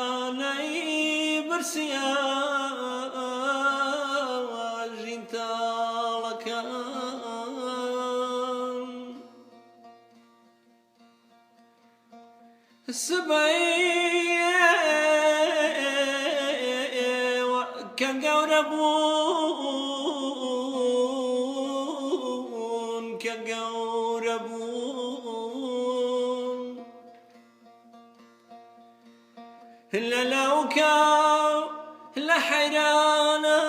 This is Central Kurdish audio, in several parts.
منداڵەکانەی برسیە ژینتاڵەکان سبەی کە گەورە بوون کە گەورە بوون لە لاوکاو لە حەیرانە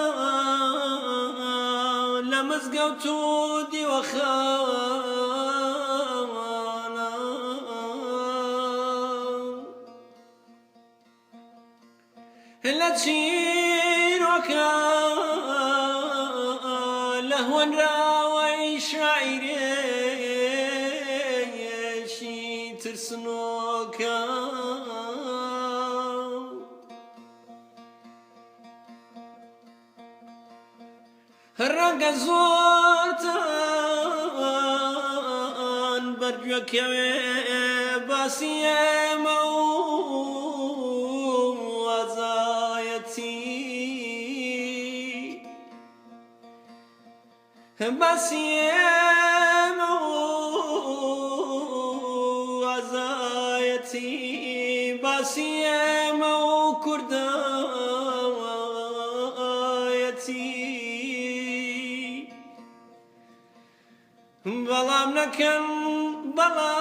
لە مزگەوت و دیوەخانە لە چیرۆکە لە هۆنراوەی شاعیرێشی ترسنۆکە ڕەنگە زۆرتان بەرگوێکەوێ باسی ئێمە و ئازایەتی باسی ئێمە و ئازایەتی باسی ئێمە و کوردایەتی بەڵام نەکەن بڕوا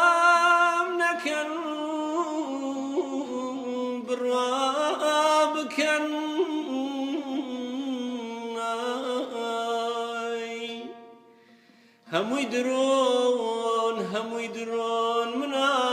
بکەن هەمووی درۆن منە